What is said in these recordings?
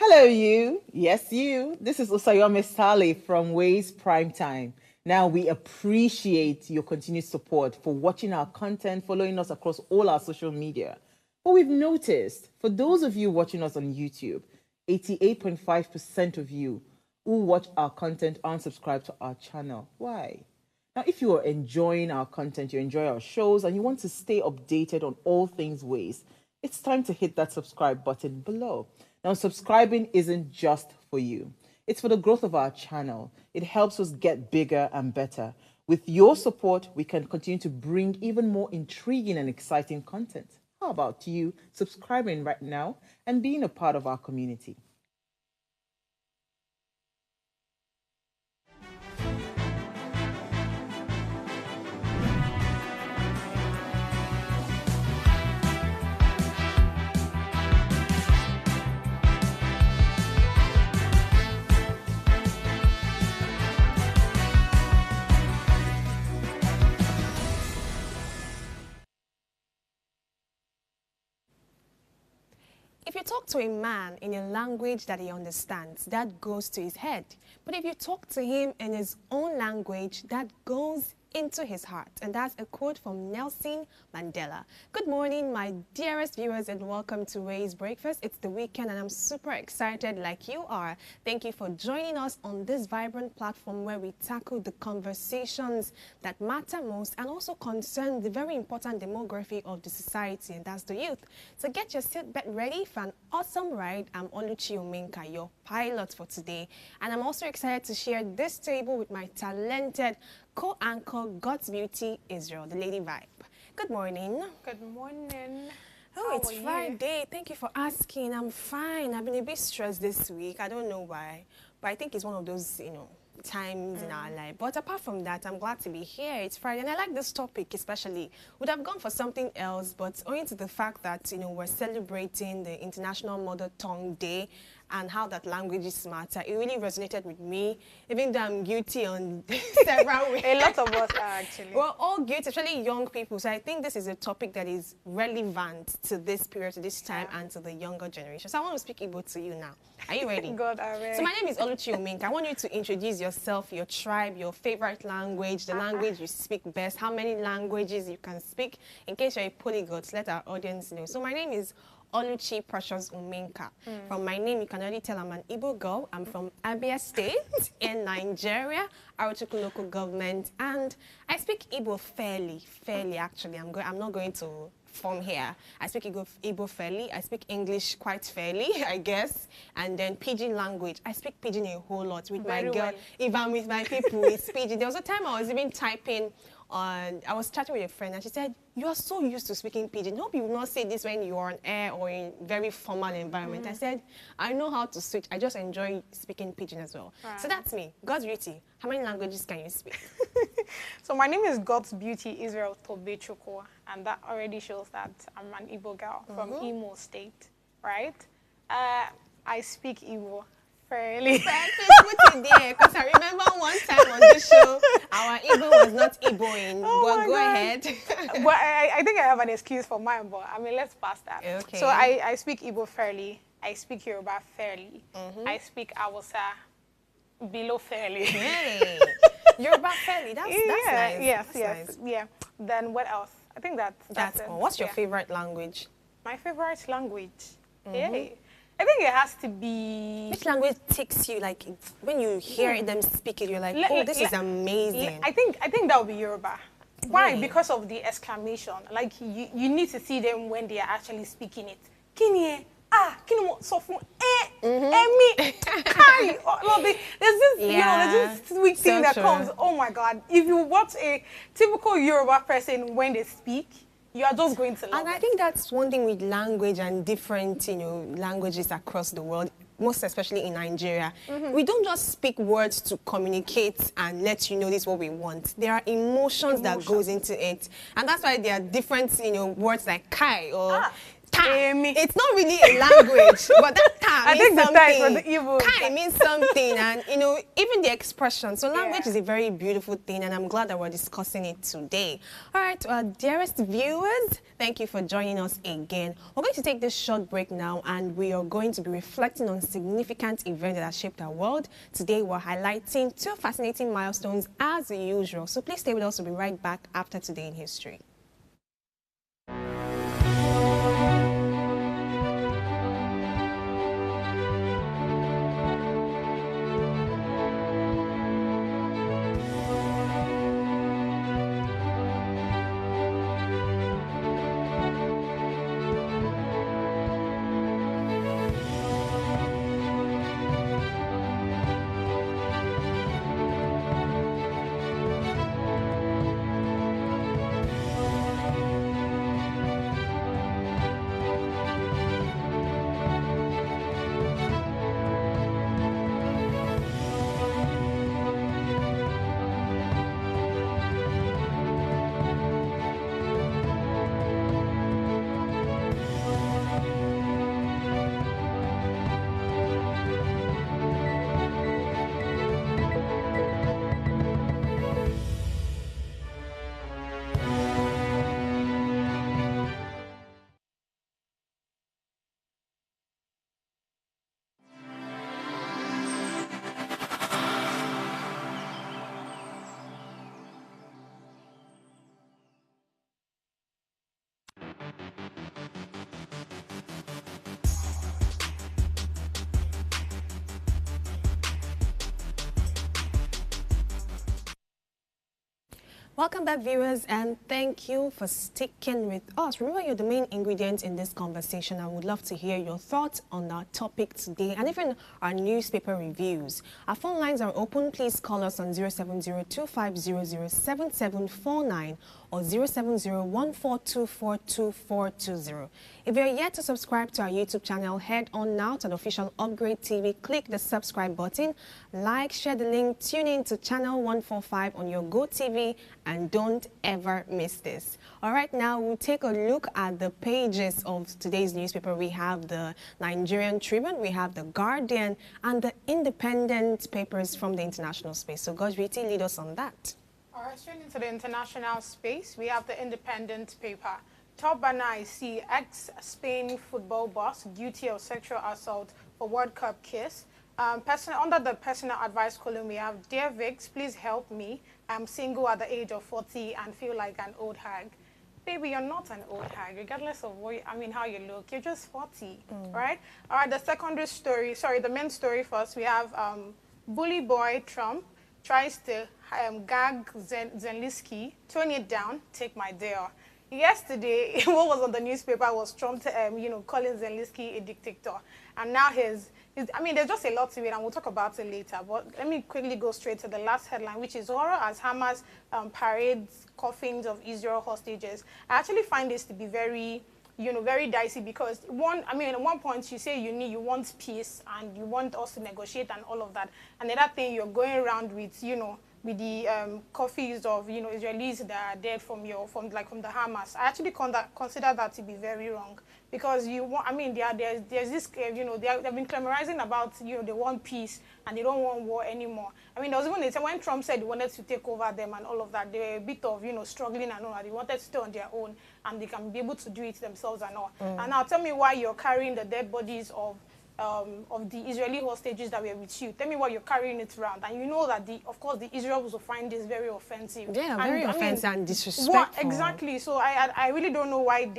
Hello, you. Yes, you. This is Usayome Sale from Ways Primetime. Now, we appreciate your continued support for watching our content, following us across all our social media. But we've noticed, for those of you watching us on YouTube, 88.5% of you who watch our content aren't subscribed to our channel. Why? Now, if you are enjoying our content, you enjoy our shows, and you want to stay updated on all things Ways, it's time to hit that subscribe button below. Now, subscribing isn't just for you. It's for the growth of our channel. It helps us get bigger and better. With your support, we can continue to bring even more intriguing and exciting content. How about you subscribing right now and being a part of our community? If you talk to a man in a language that he understands, that goes to his head. But if you talk to him in his own language, that goes into his heart. And that's a quote from Nelson Mandela. Good morning, my dearest viewers, and welcome to Ray's Breakfast. It's the weekend and I'm super excited like you are. Thank you for joining us on this vibrant platform where we tackle the conversations that matter most and also concern the very important demography of the society, and that's the youth. So get your seatbelt ready for an awesome ride. I'm Oluwatobi, your pilot for today. And I'm also excited to share this table with my talented co-anchor, God's Beauty Israel, the Lady Vibe. Good morning. Good morning. Oh, it's Friday. Thank you for asking. I'm fine. I've been a bit stressed this week. I don't know why, but I think it's one of those, times in our life. But apart from that, I'm glad to be here. It's Friday, and I like this topic especially. Would have gone for something else, but owing to the fact that, we're celebrating the International Mother Tongue Day and how that languages matter, it really resonated with me, even though I'm guilty on several ways. A lot of us are actually. We're all guilty, especially young people. So I think this is a topic that is relevant to this period, to this time, and to the younger generation. So I want to speak Igbo to you now. Are you ready? God, I'm ready. So my name is Oluwatobi. I want you to introduce yourself, your tribe, your favorite language, the language you speak best, how many languages you can speak. In case you're a polyglot, let our audience know. So my name is Oluchi Precious Umenka. From my name, you can already tell I'm an Igbo girl. I'm from Abia State in Nigeria, Arochukwu local government, and I speak Igbo fairly actually. I'm not going to form here. I speak Igbo fairly. I speak English quite fairly, I guess, and then Pidgin language. I speak Pidgin a whole lot with my girl. Well. If I'm with my people, it's Pidgin. There was a time I was even typing. I was chatting with a friend and she said, you are so used to speaking Pidgin. Hope you will not say this when you are on air or in very formal environment. I said, I know how to switch. I just enjoy speaking Pidgin as well. Right. So that's me. God's Beauty. How many languages can you speak? So my name is God's Beauty Israel Tobechukwu, and that already shows that I'm an Igbo girl from Imo State, right? I speak Igbo fairly. Put it there, because I remember one time on this show, our Igbo was not Igboing. But go ahead. But I think I have an excuse for mine, but let's pass that. Okay. So I speak Igbo fairly. I speak Yoruba fairly. I speak Hausa below fairly. Hey, Yoruba fairly. That's nice. Yes, that's yes, nice. yeah. Then what else? I think that's cool. What's your favorite language? My favorite language? I think it has to be... Which language takes you, like, when you hear them speak it, you're like, this is amazing. I think that would be Yoruba. Why? Because of the exclamation. Like, you need to see them when they are actually speaking it. Kini, kini mo sofun, emi, kai. There's this sweet thing that comes. Oh my God. If you watch a typical Yoruba person when they speak, you are just going to love it. And I think that's one thing with language and different, languages across the world, most especially in Nigeria. We don't just speak words to communicate and let you know this is what we want. There are emotions that goes into it. And that's why there are different, words like kai or It's not really a language, but that I means think the something. time for the Igbo. It means something, and you know, even the expression. So language is a very beautiful thing, and I'm glad that we're discussing it today. All right, to our dearest viewers, thank you for joining us again. We're going to take this short break now, and we are going to be reflecting on significant events that have shaped our world. Today, we're highlighting two fascinating milestones as usual. So please stay with us. We'll be right back after Today in History. Welcome back, viewers, and thank you for sticking with us. Remember, you're the main ingredient in this conversation. I would love to hear your thoughts on our topic today and even our newspaper reviews. Our phone lines are open. Please call us on 07025007749 or 07014242420. If you're yet to subscribe to our YouTube channel, head on now to the official Upgrade TV. Click the subscribe button, like, share the link, tune in to channel 145 on your Go TV, and don't ever miss this. All right, now we'll take a look at the pages of today's newspaper. We have the Nigerian Tribune, we have the Guardian, and the independent papers from the international space. So, Gojviti, lead us on that. All right, straight into the international space, we have the independent paper. Top banner I see, ex-Spain football boss guilty of sexual assault for World Cup kiss. Under the personal advice column, we have, Dear Vix, please help me. I'm single at the age of 40 and feel like an old hag. Baby, you're not an old hag, regardless of how you look. You're just 40, right? All right, the the main story first, we have bully boy Trump tries to gag Zelensky, tone it down, take my deal. Yesterday, what was on the newspaper was Trump, calling Zelensky a dictator. And now there's just a lot to it, and we'll talk about it later. But let me quickly go straight to the last headline, which is horror as Hamas parades coffins of Israel hostages. I actually find this to be very dicey because at one point you say you want peace and you want us to negotiate and all of that. And the other thing, you're going around with, with the coffees of, Israelis that are dead from the Hamas. I actually consider that to be very wrong because there's this, they've been clamorizing about, they want peace and they don't want war anymore. There was even a time when Trump said he wanted to take over them and all of that, they were a bit of, struggling and all that. They wanted to stay on their own and they can be able to do it themselves and all. And now tell me why you're carrying the dead bodies of the Israeli hostages that were with you. Tell me why you're carrying it around. And you know that, of course, the Israelis will find this very offensive. Yeah, very offensive and disrespectful. What, exactly. So I really don't know why.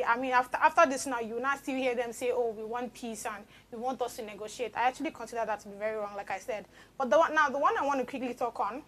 After this now, you now still hear them say, oh, we want peace and we want us to negotiate. I actually consider that to be very wrong, like I said. But the one I want to quickly talk on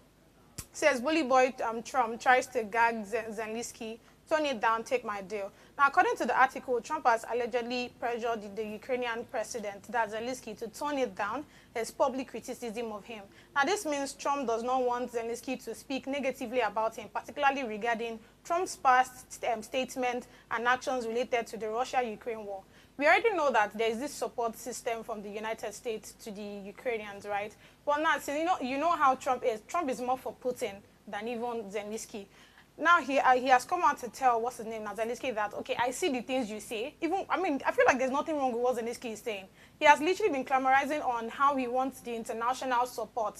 says, bully boy Trump tries to gag Zelensky, tone it down, take my deal. Now, according to the article, Trump has allegedly pressured the Ukrainian president, that's Zelensky, to tone it down, his public criticism of him. Now, this means Trump does not want Zelensky to speak negatively about him, particularly regarding Trump's past statements and actions related to the Russia-Ukraine war. We already know that there is this support system from the United States to the Ukrainians, right? Well, now, so you know how Trump is. Trump is more for Putin than even Zelensky. Now he has come out to tell, what's his name, Zelensky, that, okay, I see the things you say. Even, I mean, I feel like there's nothing wrong with what Zelensky is saying. He has literally been clamorizing on how he wants the international support,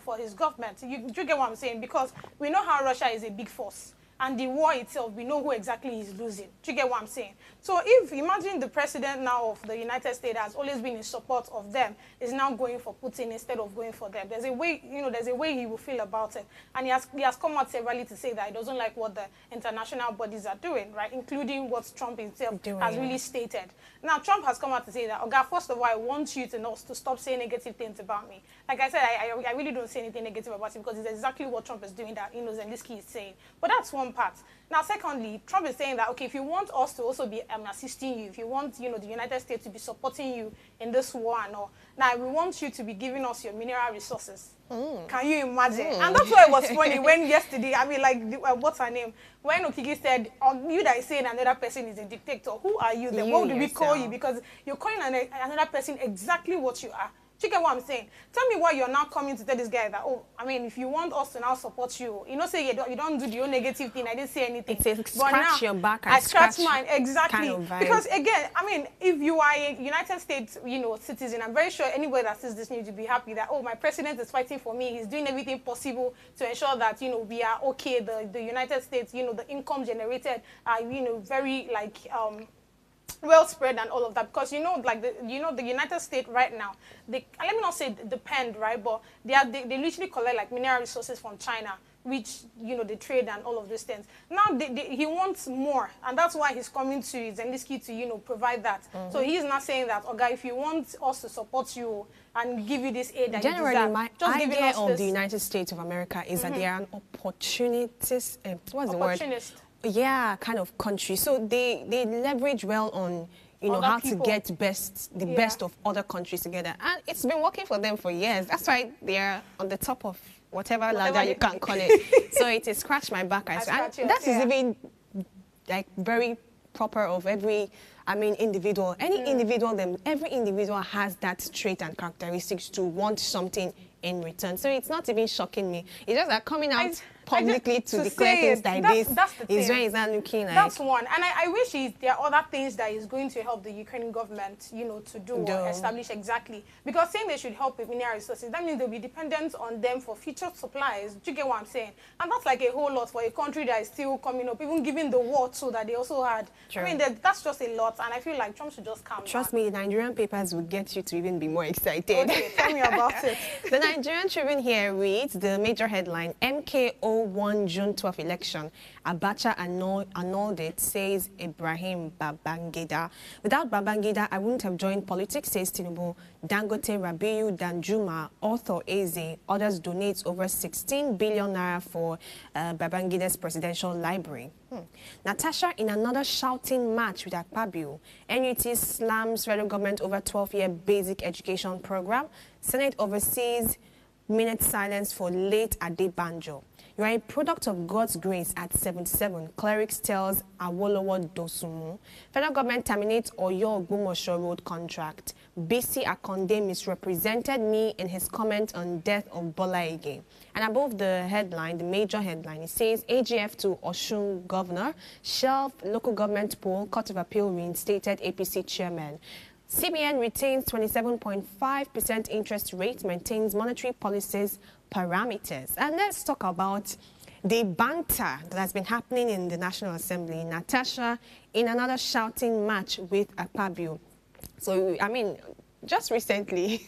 for his government. You get what I'm saying? Because we know how Russia is a big force. And the war itself, we know who exactly is losing. Do you get what I'm saying? So if, imagine the president now of the United States has always been in support of them, is now going for Putin instead of going for them. There's a way, there's a way he will feel about it. And he has come out severally to say that he doesn't like what the international bodies are doing, right? Including what Trump himself has really stated. Now, Trump has come out to say that, okay, first of all, I want you to stop saying negative things about me. Like I said, I really don't say anything negative about him because it's exactly what Trump is doing that, Zelensky is saying. But that's one part. Now, secondly, Trump is saying that, okay, if you want us to also be assisting you, if you want, the United States to be supporting you in this war and all, now we want you to be giving us your mineral resources. Can you imagine? And that's why it was funny when yesterday, I mean, like, what's her name? When Okiki said, oh, you that is saying another person is a dictator, who are you then? What do we call you? Because you're calling another person exactly what you are. Do you get what I'm saying? Tell me why you're now coming to tell this guy that, oh, I mean, if you want us to now support you, say you don't do the whole negative thing. I didn't say anything. It's scratch your back. I scratch mine, exactly. Kind of because again, I mean, if you are a United States, citizen, I'm very sure anybody that sees this news will be happy that, oh, my president is fighting for me. He's doing everything possible to ensure that, we are okay. The United States, the income generated are, very like well spread and all of that, because like the United States right now, let me not say depend, right, but they literally collect like mineral resources from China, which they trade and all of these things. Now he wants more, and that's why he's coming to Zelensky to provide that. So he's not saying that, okay, if you want us to support you and give you this aid that generally you deserve, my just idea of the United States of America is that they are an opportunist. What's the word? Yeah, kind of country. So they leverage well on how people to get the best of other countries together, and it's been working for them for years. That's why they're on the top of whatever ladder you can call it. So it is scratch my back. That is even like very proper of every individual. Every individual has that trait and characteristics to want something in return. So it's not even shocking me. It's just that coming out publicly to declare things like this is where he's not looking like. That's one. And I wish there are other things that is going to help the Ukrainian government, to do or establish exactly. Because saying they should help with mineral resources, that means they'll be dependent on them for future supplies. Do you get what I'm saying? And that's like a whole lot for a country that is still coming up, even given the war too that they also had. True. I mean, that's just a lot. And I feel like Trump should just calm down. Trust me, the Nigerian papers will get you to even be more excited. Okay, tell me about it. The Nigerian Tribune here reads the major headline: MKO won June 12 election. Abacha annulled it, says Ibrahim Babangida. Without Babangida, I wouldn't have joined politics, says Tinubu. Dangote, Rabiu, Danjuma, Author Eze, others donate over 16 billion naira for Babangida's presidential library. Natasha in another shouting match with Akpabio. NUT slams federal government over 12-year basic education program. Senate oversees minute silence for late Adebanjo. You are a product of God's grace at 77, clerics tells Awolowo Dosunmu. Federal government terminates Oyo Ogbomosho road contract. BC Akonde misrepresented me in his comment on death of Bola Ige. And above the headline, the major headline, it says AGF to Osun governor, shelved local government poll, Court of Appeal reinstated APC chairman. CBN retains 27.5% interest rate, maintains monetary policies parameters. And let's talk about the banter that has been happening in the National Assembly. Natasha in another shouting match with Akpabio. So, I mean, just recently.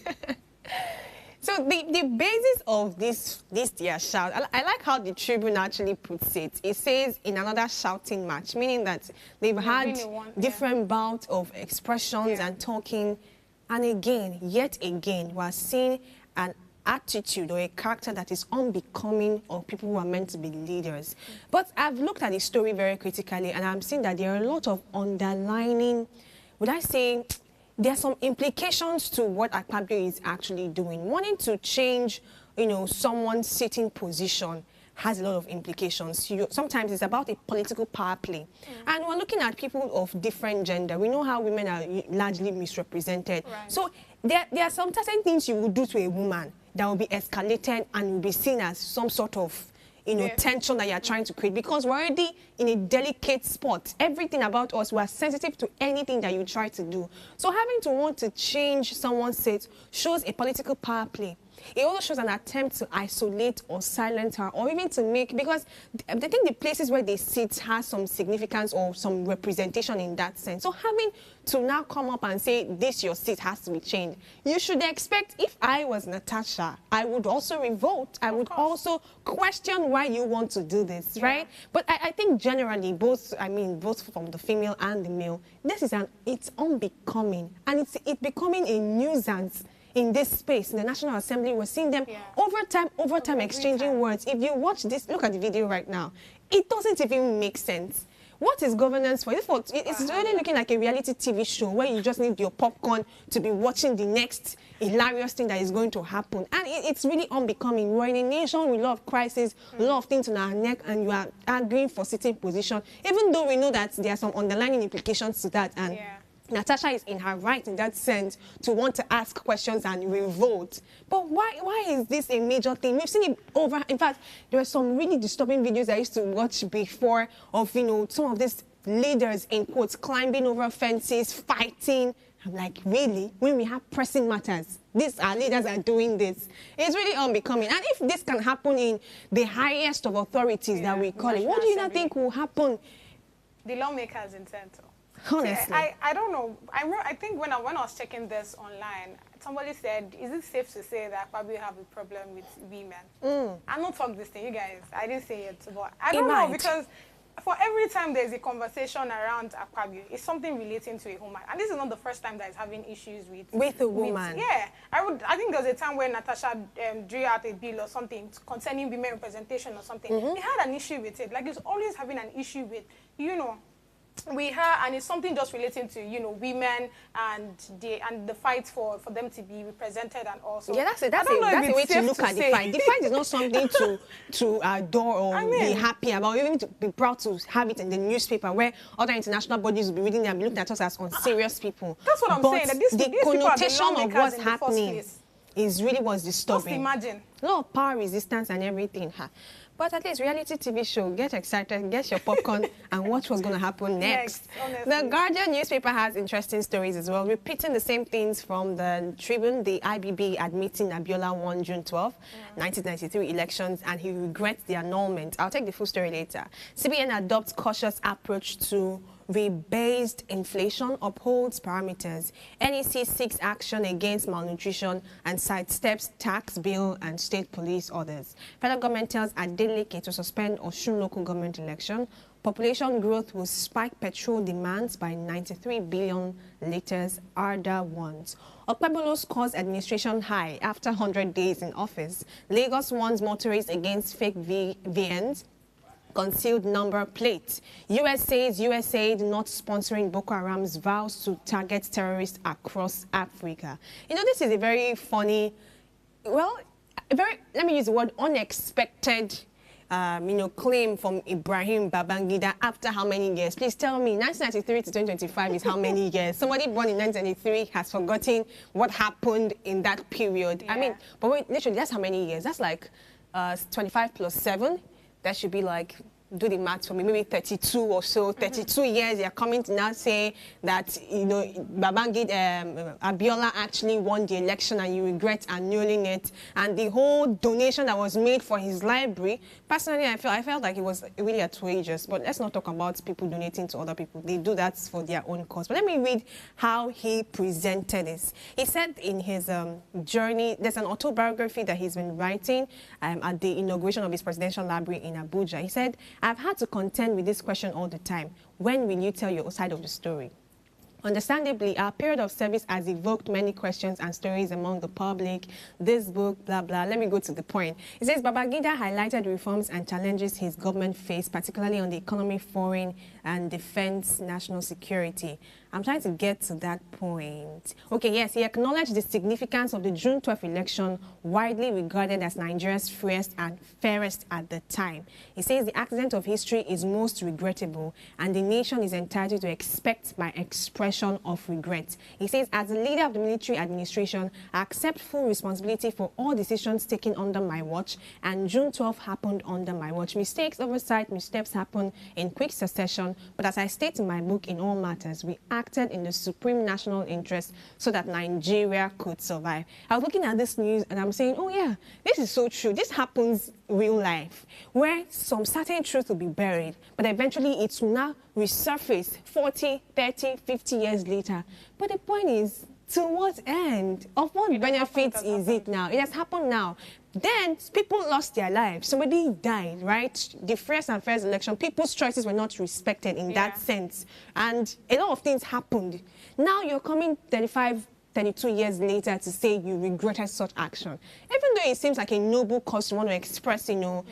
So the basis of this year's shout, I like how the Tribune actually puts it. It says in another shouting match, meaning that they've had different bouts of expressions and talking. And again, yet again, we're seeing an attitude or a character that is unbecoming of people who are meant to be leaders. But I've looked at the story very critically, and I'm seeing that there are a lot of underlining, would I say, there are some implications to what Akpabio is actually doing. Wanting to change, someone's sitting position has a lot of implications. Sometimes it's about a political power play. And we're looking at people of different gender. We know how women are largely misrepresented. Right. So there are some certain things you would do to a woman that will be escalated and will be seen as some sort of, tension that you're trying to create, because we're already in a delicate spot. Everything about us, we're sensitive to anything that you try to do. So having to want to change someone's seat shows a political power play. It also shows an attempt to isolate or silence her, or even to make, because I think the places where they sit has some significance or some representation in that sense. So having to now come up and say, this your seat has to be changed, you should expect, if I was Natasha, I would also revolt. I would also question why you want to do this, right? But I think generally, both from the female and the male, it's unbecoming, and it's becoming a nuisance. In this space, in the National Assembly, we're seeing them over time exchanging words. If you watch this, look at the video right now, it doesn't even make sense. What is governance for? It's really looking like a reality TV show where you just need your popcorn to be watching the next hilarious thing that is going to happen. And it's really unbecoming. We're in a nation with a lot of crises, a lot of things on our neck, and you are arguing for sitting position, even though we know that there are some underlying implications to that. And Natasha is in her right in that sense to want to ask questions and revolt. But why is this a major thing? We've seen it over. In fact, there were some really disturbing videos I used to watch before of, some of these leaders, in quotes, climbing over fences, fighting. I'm like, really? When we have pressing matters, our leaders are doing this. It's really unbecoming. And if this can happen in the highest of authorities that we call it, what do you not think will happen? The lawmakers in center. Honestly. I don't know. I think when I was checking this online, somebody said, is it safe to say that probably have a problem with women? I'm not talking this thing, you guys. I didn't say it, but I don't know, because for every time there's a conversation around Akpabio, it's something relating to a woman. And this is not the first time that is having issues with a woman. I think there was a time when Natasha drew out a bill or something concerning women representation or something. They had an issue with it. Like, it's always having an issue with, and it's something just relating to women and the fight for them to be represented and also. Yeah, that's the way to look at the fight. The fight is not something to adore or be happy about, even to be proud to have it in the newspaper where other international bodies will be reading and be looking at us as unserious people. That's what I'm saying. That the connotation of what's happening is really what's disturbing. Just imagine. A lot of power resistance and everything. But at least reality TV show, get excited, get your popcorn, and watch what's going to happen next. The Guardian newspaper has interesting stories as well, repeating the same things from the Tribune. The IBB admitting Abiola won June 12, 1993 elections, and he regrets the annulment. I'll take the full story later. CBN adopts cautious approach to rebased inflation, upholds parameters. NEC seeks action against malnutrition and sidesteps tax bill and state police orders. Federal government tells Adeleke to suspend Osun local government election. Population growth will spike petrol demands by 93 billion liters, ARDA warns. Okpebolo's cause administration high after 100 days in office. Lagos warns motorists against fake VNs. Concealed number plate. US says USAID not sponsoring Boko Haram's vows to target terrorists across Africa. This is a very funny, let me use the word unexpected, claim from Ibrahim Babangida after how many years? Please tell me, 1993 to 2025 is how many years? Somebody born in 1993 has forgotten what happened in that period. Yeah. But wait, literally, that's how many years? That's like 25 plus 7. That should be like, do the math for me, maybe 32 or so, 32 years. You're coming to now say that, Abiola actually won the election and you regret annulling it. And the whole donation that was made for his library, personally, I felt like it was really outrageous. But let's not talk about people donating to other people. They do that for their own cause. But let me read how he presented this. He said in his journey, there's an autobiography that he's been writing at the inauguration of his presidential library in Abuja. He said, I've had to contend with this question all the time. When will you tell your side of the story? Understandably, our period of service has evoked many questions and stories among the public. This book, blah, blah. Let me go to the point. It says, Babangida highlighted reforms and challenges his government faced, particularly on the economy, foreign and defense, national security. I'm trying to get to that point. Okay, yes, he acknowledged the significance of the June 12th election, widely regarded as Nigeria's freest and fairest at the time. He says the accident of history is most regrettable and the nation is entitled to expect my expression of regret. He says, as the leader of the military administration, I accept full responsibility for all decisions taken under my watch, and June 12th happened under my watch. Mistakes, oversight, missteps happen in quick succession, but as I state in my book, In All Matters, we acted in the supreme national interest so that Nigeria could survive. I was looking at this news and I'm saying, oh yeah, this is so true. This happens real life, where some certain truth will be buried, but eventually it will now resurface 40, 30, 50 years later. But the point is, to what end? Of what benefit is it now? It has happened now. Then people lost their lives. Somebody died, right? The first and first election, people's choices were not respected in that sense. And a lot of things happened. Now you're coming 35, 32 years later to say you regretted such action. Even though it seems like a noble cause to want to express, you know,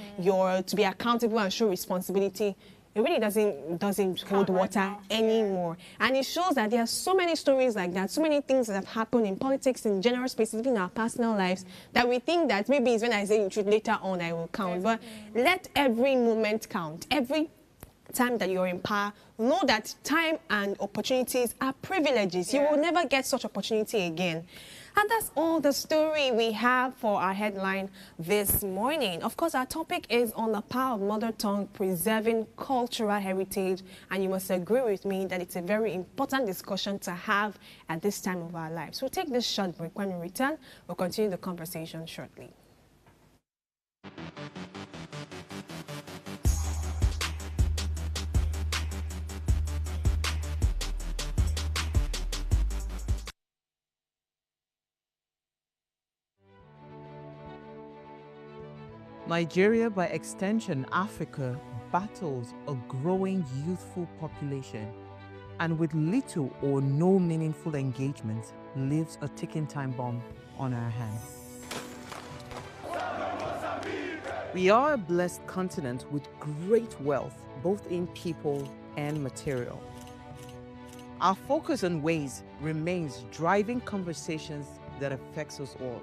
to be accountable and show responsibility, it really doesn't hold water anymore. And it shows that there are so many stories like that, so many things that have happened in politics, in general spaces, even in our personal lives, that we think that maybe it's when I say the truth, later on I will count. But let every moment count. Every time that you're in power, know that time and opportunities are privileges. You will never get such opportunity again. And that's all the story we have for our headline this morning. Of course, our topic is on the power of mother tongue preserving cultural heritage. And you must agree with me that it's a very important discussion to have at this time of our lives. We'll take this short break. When we return, we'll continue the conversation shortly. Nigeria, by extension Africa, battles a growing youthful population, and with little or no meaningful engagement, lives a ticking time bomb on our hands. We are a blessed continent with great wealth, both in people and material. Our focus on ways remains driving conversations that affects us all.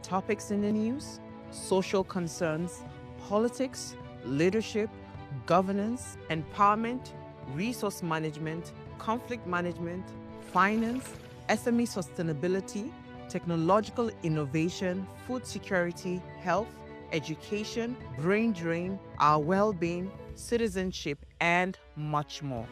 Topics in the news, social concerns, politics, leadership, governance, empowerment, resource management, conflict management, finance, SME sustainability, technological innovation, food security, health, education, brain drain, our well-being, citizenship, and much more.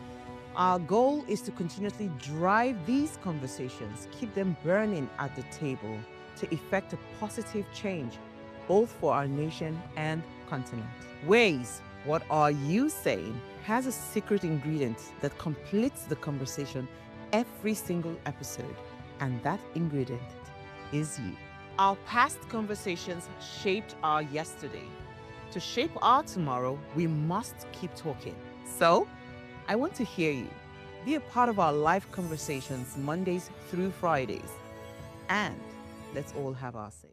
Our goal is to continuously drive these conversations, keep them burning at the table to effect a positive change both for our nation and continent. Ways, what are you saying, has a secret ingredient that completes the conversation every single episode, and that ingredient is you. Our past conversations shaped our yesterday. To shape our tomorrow, we must keep talking. So, I want to hear you. Be a part of our live conversations Mondays through Fridays. And let's all have our say.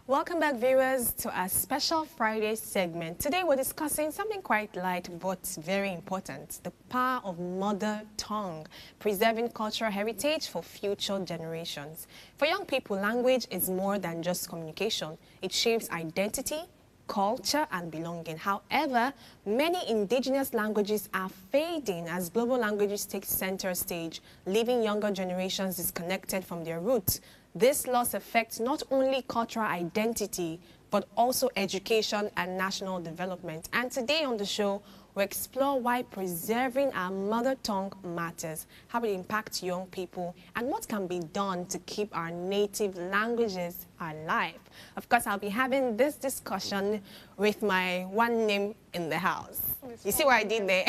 Welcome back, viewers, to our special Friday segment. Today we're discussing something quite light but very important: the power of mother tongue, preserving cultural heritage for future generations. For young people, language is more than just communication. It shapes identity, culture, and belonging. However, many indigenous languages are fading as global languages take center stage, leaving younger generations disconnected from their roots. This loss affects not only cultural identity, but also education and national development. And today on the show, we explore why preserving our mother tongue matters, how it impacts young people, and what can be done to keep our native languages alive. Of course, I'll be having this discussion with my one name in the house. You see what I did there?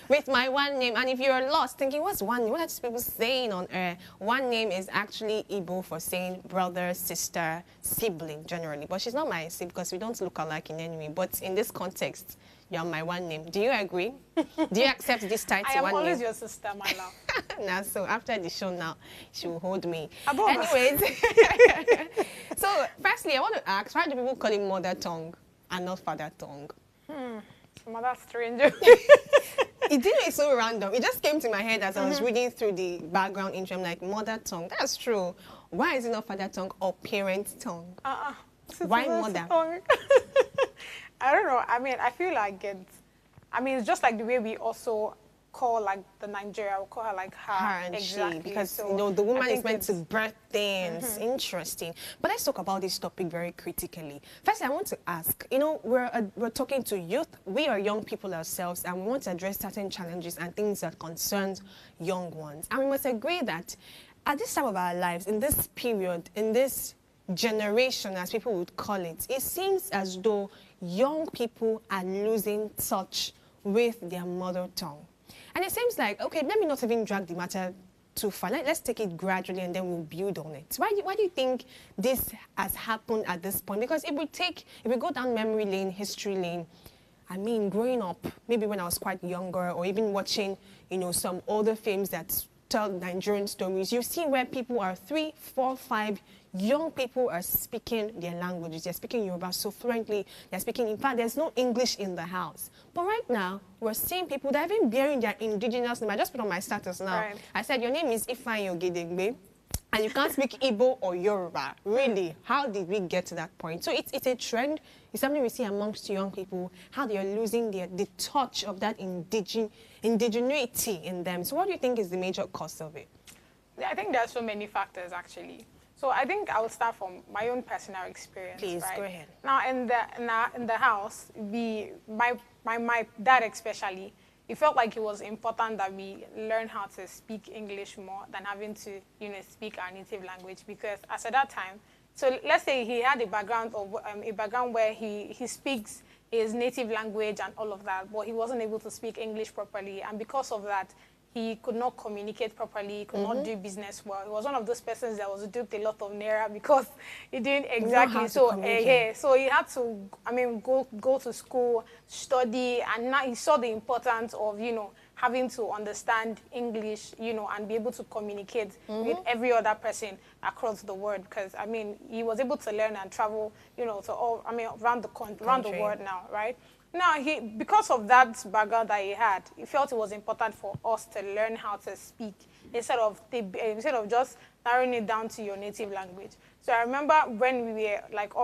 With my one name. And if you're lost thinking, what's one name? What are these people saying on air? One name is actually Igbo for saying brother, sister, sibling generally. But she's not my sibling because we don't look alike in any way. But in this context, you're my one name. Do you agree? Do you accept this title? I am always your sister, my love. Now, so after the show now, she will hold me. Above. Anyways, so firstly, I want to ask, why do people call it mother tongue and not father tongue? Mother stranger. It didn't make so random. It just came to my head as I was reading through the background intro. I'm like, mother tongue. That's true. Why is it not father tongue or parent tongue? Why mother? I don't know. I mean, I feel like it's just like the way we also call like the Nigeria, we call her like her And exactly. she, because So you know the woman I is think meant to birth things. Interesting. But let's talk about this topic very critically. First, I want to ask. You know, we're talking to youth. We are young people ourselves, and we want to address certain challenges and things that concerns young ones. And we must agree that at this time of our lives, in this period, in this generation, as people would call it, it seems as though young people are losing touch with their mother tongue. And it seems like, okay, let me not even drag the matter too far. Let's take it gradually and then we'll build on it. Why do you think this has happened at this point? Because if we go down memory lane, history lane, I mean, growing up, maybe when I was quite younger, or even watching, you know, some older films that tell Nigerian stories, you see where people are 3, 4, 5 young people are speaking their languages. They're speaking Yoruba so fluently. They're speaking, in fact, there's no English in the house. But right now, we're seeing people that have been bearing their indigenous name. I just put on my status now. Right. I said, your name is Ifeanyi Ogedegbe, and you can't speak Igbo or Yoruba. Really, how did we get to that point? So it's a trend. It's something we see amongst young people, how they are losing the touch of that indigeneity in them. So what do you think is the major cause of it? I think there are so many factors actually. So I think I will start from my own personal experience. Please, right? go ahead. Now in the house, my dad especially, it felt like it was important that we learn how to speak English more than having to, you know, speak our native language, because as at that time, so let's say he had a background where he speaks his native language and all of that, but he wasn't able to speak English properly, and because of that, he could not communicate properly, he could not do business well. He was one of those persons that was duped a lot of naira because he didn't exactly. So so he had to, I mean, go to school, study, and now he saw the importance of, you know, having to understand English, you know, and be able to communicate with every other person across the world. Because I mean, he was able to learn and travel, you know, to all, I mean, around the world now, right? Now, because of that background that he had, he felt it was important for us to learn how to speak instead of just narrowing it down to your native language. So I remember when we were like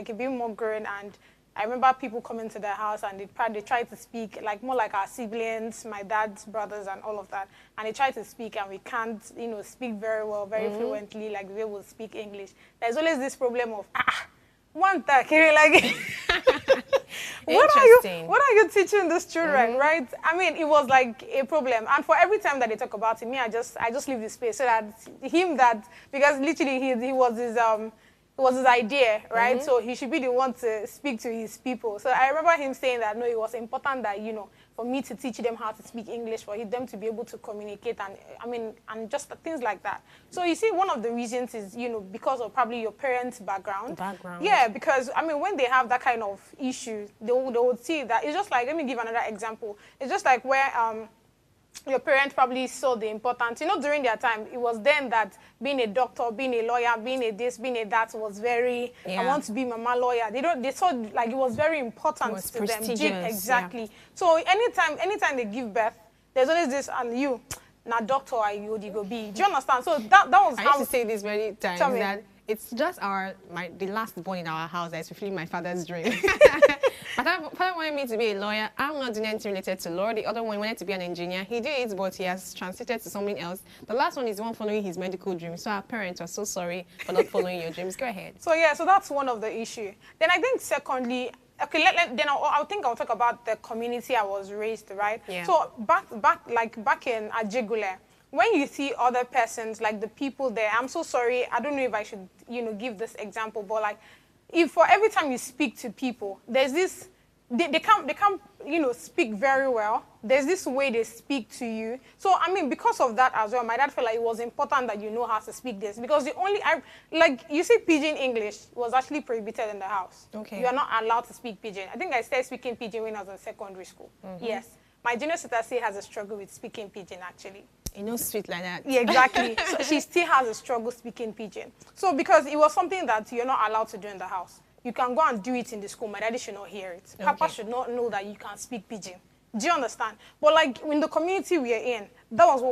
a bit more grown, and I remember people coming to the house and they tried to speak like more like our siblings, my dad's brothers and all of that. And they tried to speak, and we can't, you know, speak very well, very fluently like the way we'll speak English. There's always this problem of, one takiri, like what are you teaching these children, right? I mean, it was like a problem, and for every time that they talk about him, I just leave the space so that because literally he was his idea, right? So he should be the one to speak to his people. So I remember him saying that no, it was important that, you know, for me to teach them how to speak English, for them to be able to communicate, and I mean, and just things like that. So you see, one of the reasons is, you know, because of probably your parents' background. Yeah, because I mean, when they have that kind of issue, they would see that. It's just like, let me give another example. It's just like where your parents probably saw the importance. You know, during their time, it was then that being a doctor, being a lawyer, being a this, being a that was very, I want to be mama lawyer. They saw like it was very important to them. Exactly. Yeah. So anytime they give birth, there's always this, and you, now doctor, you go be. Do you understand? So that was I used to say this many times that it's just the last born in our house that is fulfilling my father's dream. My father wanted me to be a lawyer. I'm not doing anything related to law. The other one wanted to be an engineer. He did, but he has transited to something else. The last one is the one following his medical dream. So our parents are so sorry for not following your dreams. Go ahead. So yeah, so that's one of the issue. Then I think secondly, okay, then I think I'll talk about the community I was raised, right? Yeah. So back in Aigbogun, when you see other persons, like the people there, I'm so sorry, I don't know if I should, give this example, but like, if for every time you speak to people, there's this, they can't, speak very well. There's this way they speak to you. So, I mean, because of that as well, my dad felt like it was important that you know how to speak this. Because you see Pidgin English was actually prohibited in the house. Okay. You are not allowed to speak Pidgin. I think I started speaking Pidgin when I was in secondary school. Mm-hmm. Yes. My junior sister still has a struggle with speaking Pidgin, actually. You know, sweet like that. Yeah, exactly. So she still has a struggle speaking Pidgin. So because it was something that you're not allowed to do in the house. You can go and do it in the school. My daddy should not hear it. Okay. Papa should not know that you can speak Pidgin. Do you understand? But like in the community we are in, that was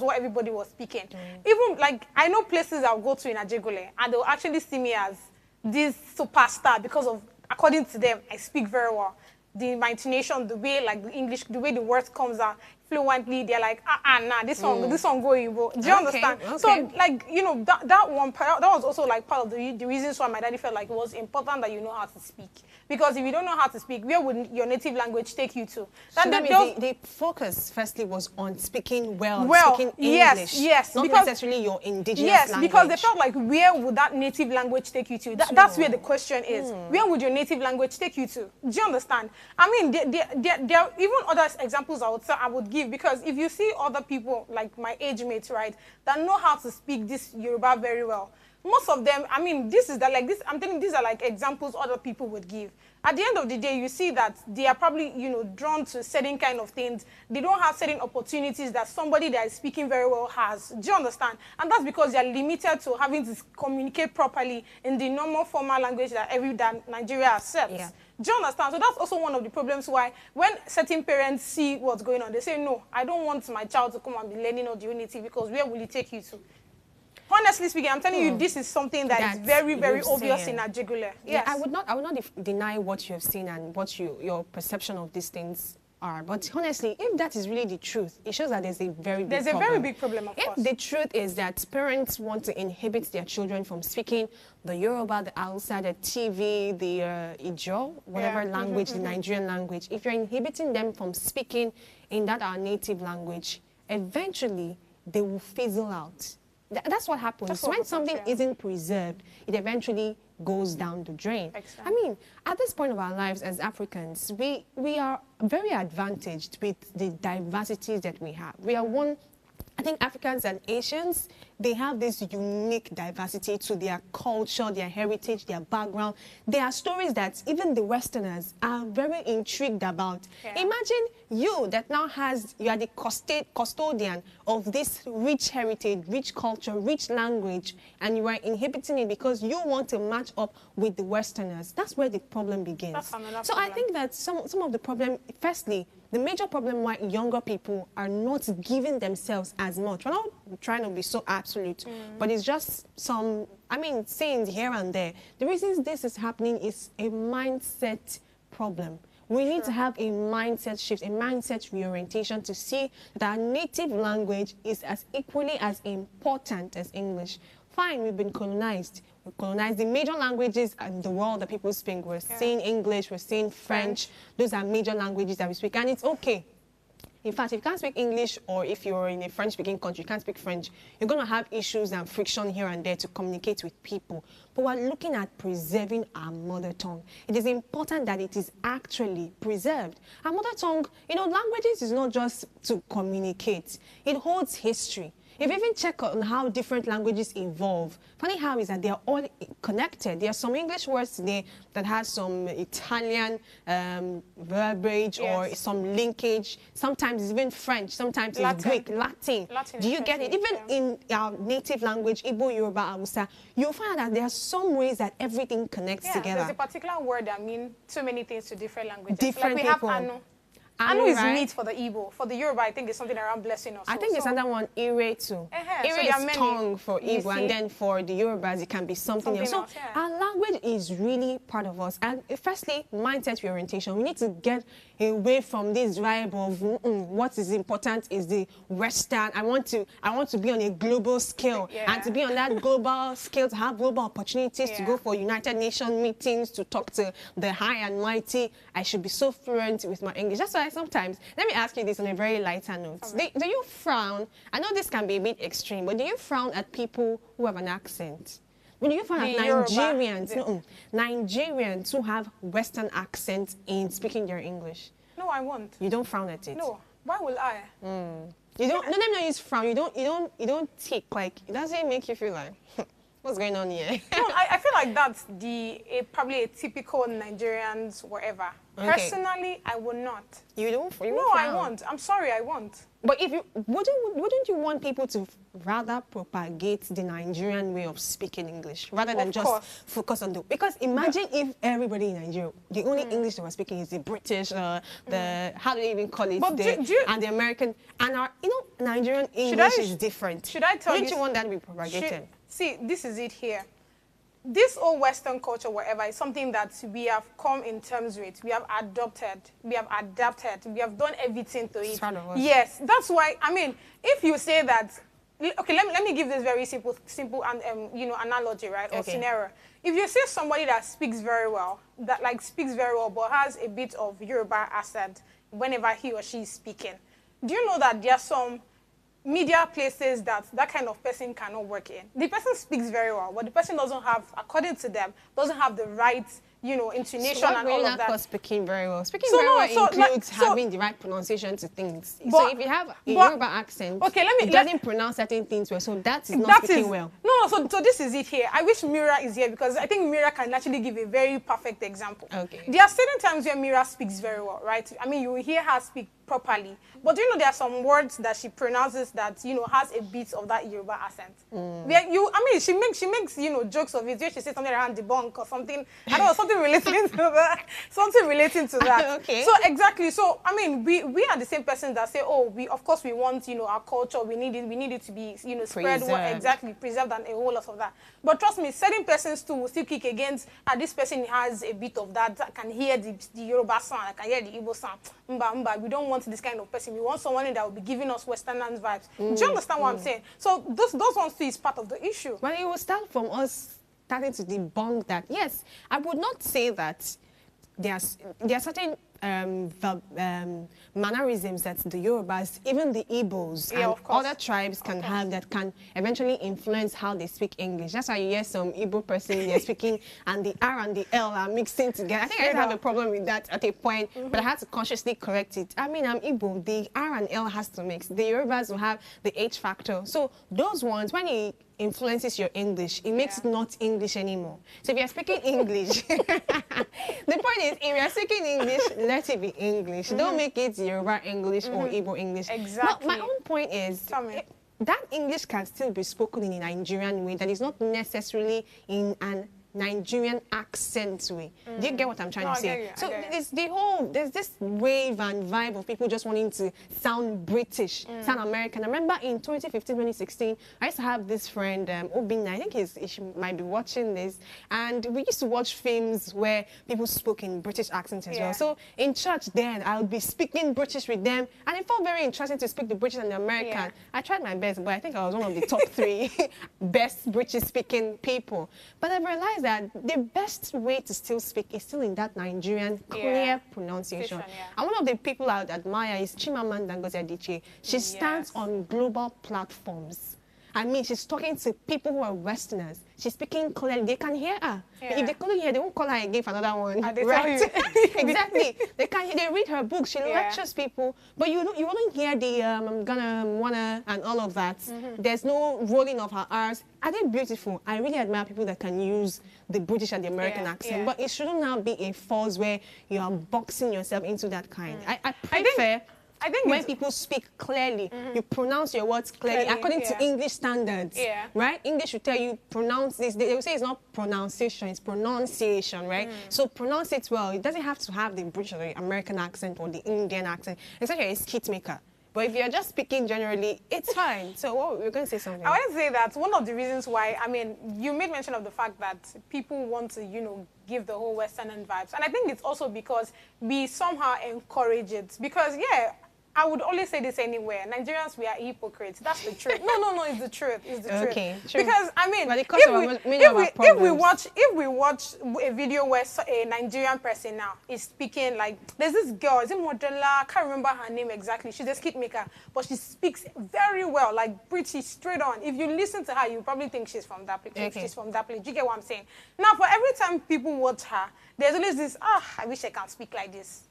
what everybody was speaking. Even like I know places I'll go to in Aigbogun and they'll actually see me as this superstar because of, according to them, I speak very well. My intonation, the way like the English, the way the words comes out fluently, they're like, nah, this one going. Do you understand? Okay. So like, that was also like part of the reasons why my daddy felt like it was important that you know how to speak. Because if you don't know how to speak, where would your native language take you to? So the focus firstly was on speaking speaking English. Yes, not necessarily your indigenous language. Yes, because they felt like where would that native language take you to? That's where the question is. Where would your native language take you to? Do you understand? I mean, there are even other examples I would give, because if you see other people like my age mates, right, that know how to speak this Yoruba very well, most of them, I mean, I'm telling you, these are like examples other people would give. At the end of the day, you see that they are probably, drawn to certain kind of things. They don't have certain opportunities that somebody that is speaking very well has. Do you understand? And that's because they are limited to having to communicate properly in the normal formal language that Nigeria accepts. Yeah. Do you understand? So that's also one of the problems why when certain parents see what's going on, they say, no, I don't want my child to come and be learning all the unity, because where will it take you to? Honestly speaking, I'm telling you, this is something that is very, very obvious in Aigbogun. Yes. Yeah, I would not deny what you have seen and what your perception of these things are. But honestly, if that is really the truth, it shows that there's a very big problem. There's a very big problem, of course. If the truth is that parents want to inhibit their children from speaking the Yoruba, the Hausa, the TV, the Ijo, whatever language, the Nigerian language, if you're inhibiting them from speaking in our native language, eventually they will fizzle out. That's what happens. When something isn't preserved, it eventually goes down the drain. Exactly. I mean, at this point of our lives as Africans, we are very advantaged with the diversities that we have. We are I think Africans and Asians, they have this unique diversity to their culture, their heritage, their background. There are stories that even the Westerners are very intrigued about. Yeah. Imagine you that now you are the custodian of this rich heritage, rich culture, rich language, and you are inhibiting it because you want to match up with the Westerners. That's where the problem begins. That's another problem. I think that some of the problem, firstly, the major problem why younger people are not giving themselves as much. We're not trying to be so absolute, but it's just saying here and there. The reasons this is happening is a mindset problem. We need to have a mindset shift, a mindset reorientation to see that our native language is as equally as important as English. Fine, we've been colonized. We colonized the major languages in the world that people speak. We're seeing English, we're seeing French. Those are major languages that we speak, and it's okay. In fact, if you can't speak English, or if you're in a French-speaking country, you can't speak French, you're going to have issues and friction here and there to communicate with people. But we're looking at preserving our mother tongue. It is important that it is actually preserved. Our mother tongue, languages is not just to communicate. It holds history. if you even check on how different languages evolve, funny how is that they are all connected. There are some English words today that has some Italian verbiage or some linkage. Sometimes it's even French, sometimes it's Greek, Latin. Do you get it? Even in our native language, Igbo, Yoruba, Hausa, you'll find that there are some ways that everything connects together. There's a particular word that means so many things to different languages. Different like we people. have Anu. Anu is meat for the Igbo. For the Yoruba, I think it's something around blessing or so. I think there's another one, Ire too. Ire is tongue for Igbo, and then for the Yorubas, it can be something else. So our language is really part of us. And firstly, mindset reorientation. We need to get away from this vibe of what is important is the Western. I want to be on a global scale, and to be on that global scale, to have global opportunities to go for United Nations meetings, to talk to the high and mighty. I should be so fluent with my English. That's why sometimes, let me ask you this on a very lighter note. Do you frown? I know this can be a bit extreme, but do you frown at people who have an accent? Do you frown at Nigerians? Nigerians who have Western accents in speaking their English. No, I won't. You don't frown at it. No. Why will I? You don't. No, let me not use frown. You don't tick. Like, it doesn't make you feel like what's going on here. No, I feel like that's probably a typical Nigerians whatever. Okay. Personally, I would not. You don't? No, I won't. I'm sorry, I won't. But if you wouldn't you want people to rather propagate the Nigerian way of speaking English rather than just focus on because imagine if everybody in Nigeria, the only English they were speaking is the British, the how do they even call it, and the American, and our Nigerian English is different. Should I tell you? Don't you want that to be propagated? See, this is it here. This old Western culture, whatever, is something that we have come in terms with. We have adopted. We have adapted. We have done everything to it. Yes, that's why. I mean, if you say that, okay, let me give this very simple and analogy, right, or scenario. If you see somebody that speaks very well, but has a bit of Yoruba accent whenever he or she is speaking, do you know that there are some media places that kind of person cannot work in? The person speaks very well, but the person doesn't have, according to them, doesn't have the right, intonation and all of that. Speaking very well. Speaking very well includes having the right pronunciation to things. So if you have a Yoruba accent, it doesn't pronounce certain things well, so that is not speaking well. No, so this is it here. I wish Mira is here because I think Mira can actually give a very perfect example. Okay. There are certain times where Mira speaks very well, right? I mean, you will hear her speak properly. But there are some words that she pronounces that, has a bit of that Yoruba accent. She makes, jokes of it. She says something around debunk or something. I don't know, something relating to that. Something relating to that. Okay. So exactly. So, I mean, we are the same person that say, of course we want, our culture. We need it to be, spread, preserved and a whole lot of that. But trust me, certain persons too will still kick against, this person has a bit of that, can hear the Yoruba sound, I can hear the Igbo sound. We don't want this kind of person. We want someone that will be giving us Westerners vibes. Do you understand what I'm saying? So those ones too is part of the issue. Well, it will start from us starting to debunk that. Yes, I would not say that there are certain mannerisms that the Yorubas, even the Igbos and other tribes can have that can eventually influence how they speak English. That's why you hear some Igbo person they're speaking and the R and the L are mixing together. I think I didn't have a problem with that at a point, but I had to consciously correct it. I mean, I'm Igbo, the R and L has to mix. The Yorubas will have the H factor. So those ones, when it influences your English, it makes it not English anymore. So if you're speaking English, the point is, if you're speaking English, let it be English. Don't make it Yoruba English or Igbo English. Exactly. My own point is, that English can still be spoken in a Nigerian way that is not necessarily in an Nigerian accent way. Do you get what I'm trying to say? So there's this wave and vibe of people just wanting to sound British, sound American. I remember in 2015, 2016, I used to have this friend, Obin, I think she might be watching this, and we used to watch films where people spoke in British accents as well. So in church then, I would be speaking British with them, and it felt very interesting to speak the British and the American. I tried my best, but I think I was one of the top 3 best British speaking people. But I realized that the best way to still speak is still in that Nigerian clear pronunciation. And one of the people I would admire is Chimamanda Ngozi Adichie. She stands on global platforms. I mean, she's talking to people who are Westerners. She's speaking clearly. They can hear her. Yeah. If they couldn't hear, they won't call her again for another one. And they right? tell you. Exactly. They read her book. She lectures people, but you wouldn't hear the I'm gonna, wanna, and all of that. There's no rolling of her R's. Are they beautiful? I really admire people that can use the British and the American accent, but it shouldn't now be a force where you are boxing yourself into that kind. I prefer. I think when people speak clearly, you pronounce your words clearly according to English standards, right? English will tell you pronounce this. They will say it's not pronunciation, it's pronunciation, right? So pronounce it well. It doesn't have to have the British or the American accent or the Indian accent. Except you're a skit maker. But if you're just speaking generally, it's fine. So what, you're going to say something? I want to say that one of the reasons why, I mean, you made mention of the fact that people want to, you know, give the whole Western vibes. And I think it's also because we somehow encourage it. Because, yeah, I would always say this anywhere. Nigerians, we are hypocrites. That's the truth. No, it's the truth. It's the truth. True. Because I mean, if we watch a video where a Nigerian person now is speaking, like there's this girl, is it Modella? I can't remember her name exactly. She's a skit maker, but she speaks very well, like British, straight on. If you listen to her, you probably think she's from that place. She's from that place. Do you get what I'm saying? Now, for every time people watch her, there's always this, I wish I can speak like this.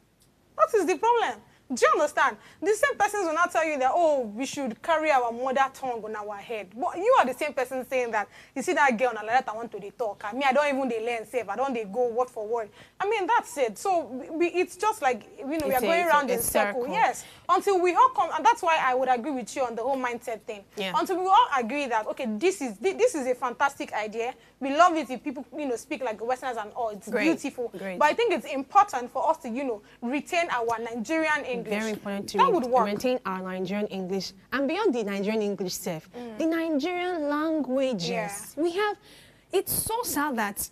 What is the problem? Do you understand? The same persons will not tell you that, oh, we should carry our mother tongue on our head. But you are the same person saying that, you see that girl, and like that I want to talk. I mean, I don't even learn safe. I don't go word for word. I mean, that's it. So it's just like, you know, we are going around in circle. Yes. Until we all come, and that's why I would agree with you on the whole mindset thing. Yeah. Until we all agree that, okay, this is a fantastic idea. We love it if people, you know, speak like Westerners and all. It's beautiful. But I think it's important for us to, you know, retain our Nigerian English. Very important to maintain our Nigerian English. And beyond the Nigerian English self, the Nigerian languages. Yeah. We have, it's so sad that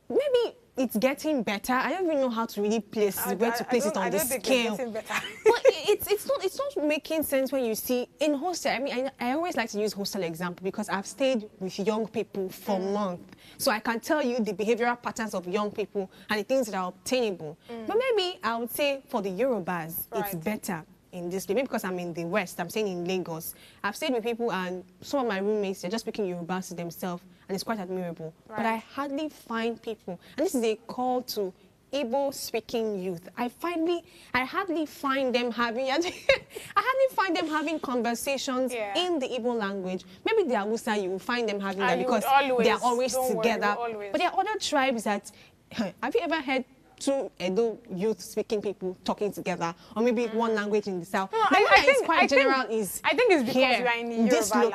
maybe it's getting better. I don't even know how to really place where to place it on the scale. But it's not making sense when you see in hostel. I mean, I always like to use hostel example because I've stayed with young people for months, so I can tell you the behavioral patterns of young people and the things that are obtainable. But maybe I would say for the Yorubas, it's better in this place. Maybe because I'm in the West, I'm staying in Lagos. I've stayed with people and some of my roommates, they're just speaking Yoruba to themselves, and it's quite admirable. But I hardly find people, and this is a call to Igbo-speaking youth. I hardly find them having, conversations in the Igbo language. Maybe the Hausa, you will find them having that because they are always together. But there are other tribes that, have you ever heard two Edo youth-speaking people talking together, or maybe one language in the south? No, I think it's because you are in the Yoruba land.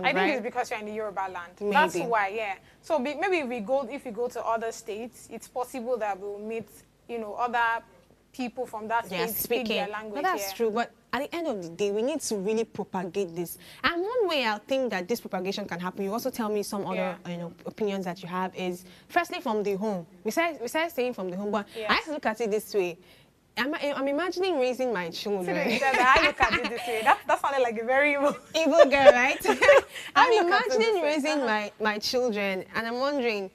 I think it's because you're in the Yoruba land. Maybe. That's why, So maybe if we go to other states, it's possible that we'll meet, you know, other people from that state speak their language. But that's true. But at the end of the day, we need to really propagate this. And one way I think that this propagation can happen, you also tell me some other opinions that you have, is firstly from the home. We started saying from the home, but I have to look at it this way. I'm imagining raising my children. I look at it this way. That sounded like a very evil girl, right? I'm imagining raising my children, and I'm wondering,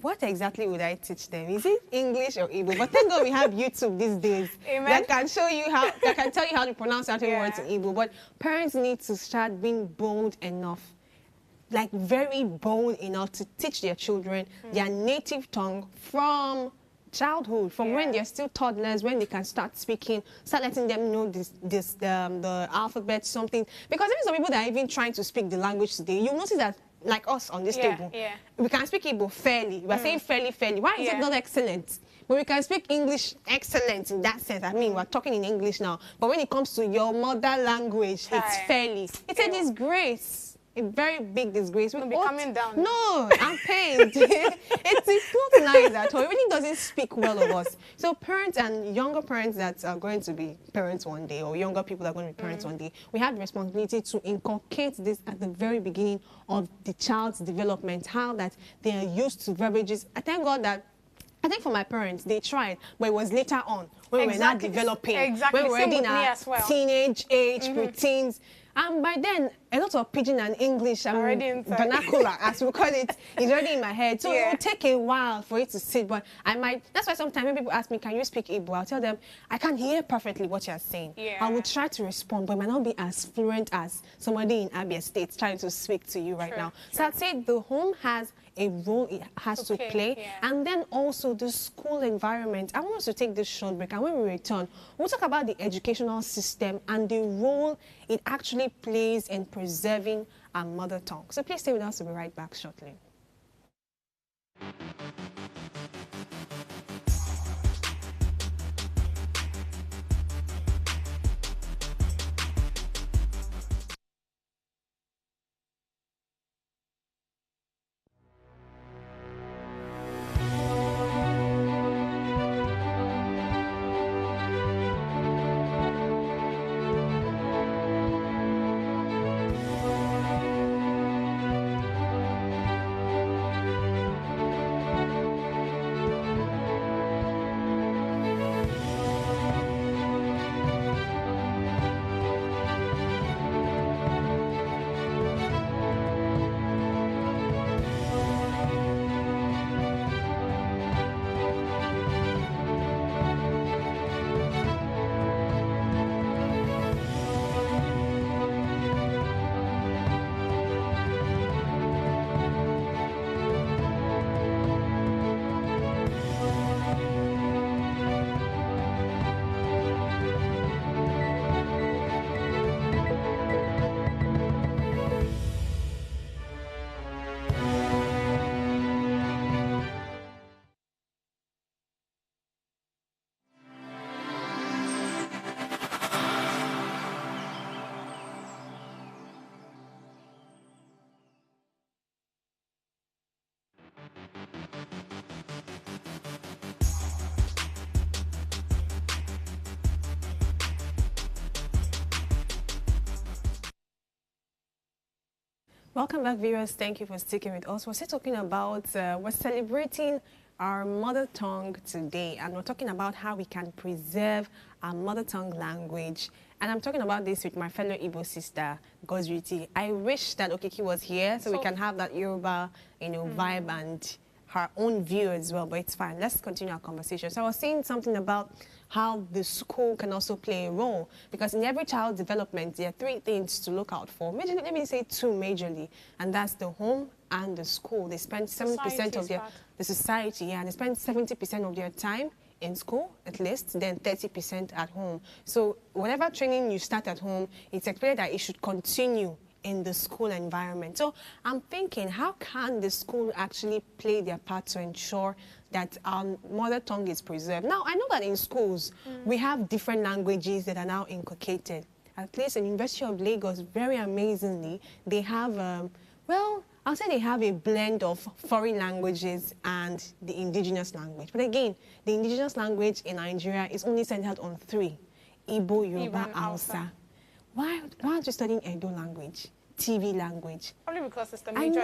what exactly would I teach them? Is it English or Igbo? But thank God we have YouTube these days that can show you that can tell you how to pronounce certain words in Igbo. But parents need to start being bold enough, like very bold enough to teach their children their native tongue from childhood, from when they're still toddlers, when they can start speaking, start letting them know the alphabet, something. Because there are some people that are even trying to speak the language today. You'll notice that, like us on this table, we can speak Igbo fairly. We're saying fairly. Why is it not excellent? But we can speak English excellent in that sense. I mean, we're talking in English now. But when it comes to your mother language, it's fairly. It's a disgrace. A very big disgrace. We'll be coming down. No, I'm pained. it's not nice at all. It really doesn't speak well of us. So parents and younger parents that are going to be parents one day, or younger people that are going to be parents one day, we have the responsibility to inculcate this at the very beginning of the child's development, how that they are used to verbiages. I thank God that, I think for my parents, they tried, but it was later on when we were not developing, when we were already in our teenage age, preteens. And by then, a lot of pidgin and English and Already inside. vernacular, as we call it, is already in my head. So Yeah. it will take a while for it to sit. But I might, that's why sometimes when people ask me, can you speak Igbo? I'll tell them, I can hear perfectly what you're saying. Yeah. I will try to respond, but it might not be as fluent as somebody in Abia State trying to speak to you right True, now. So I'd say the home has a role it has to Okay, play, yeah. and then also the school environment. I want us to take this short break, and when we return, we'll talk about the educational system and the role it actually plays in preserving our mother tongue. So please stay with us. We'll be right back shortly. Welcome back, viewers. Thank you for sticking with us. We're still talking about, we're celebrating our mother tongue today, and we're talking about how we can preserve our mother tongue language. And I'm talking about this with my fellow Igbo sister, Gozriti. I wish that Okiki was here so we can have that Yoruba, vibe and her own view as well, but it's fine. Let's continue our conversation. So I was saying something about how the school can also play a role, because in every child's development, there are three things to look out for. Majorly, let me say two majorly, and that's the home and the school. They spend 70% of the society, yeah, they spend 70% of their time in school, at least, then 30% at home. So whatever training you start at home, it's expected that it should continue in the school environment. So I'm thinking, how can the school actually play their part to ensure that our mother tongue is preserved? Now, I know that in schools, we have different languages that are now inculcated. At least in University of Lagos, very amazingly, they have, well, I'll say they have a blend of foreign languages and the indigenous language. But again, the indigenous language in Nigeria is only centered on three: Igbo, Yoruba, Hausa. Why aren't you studying Edo language, TV language? Probably because it's the major,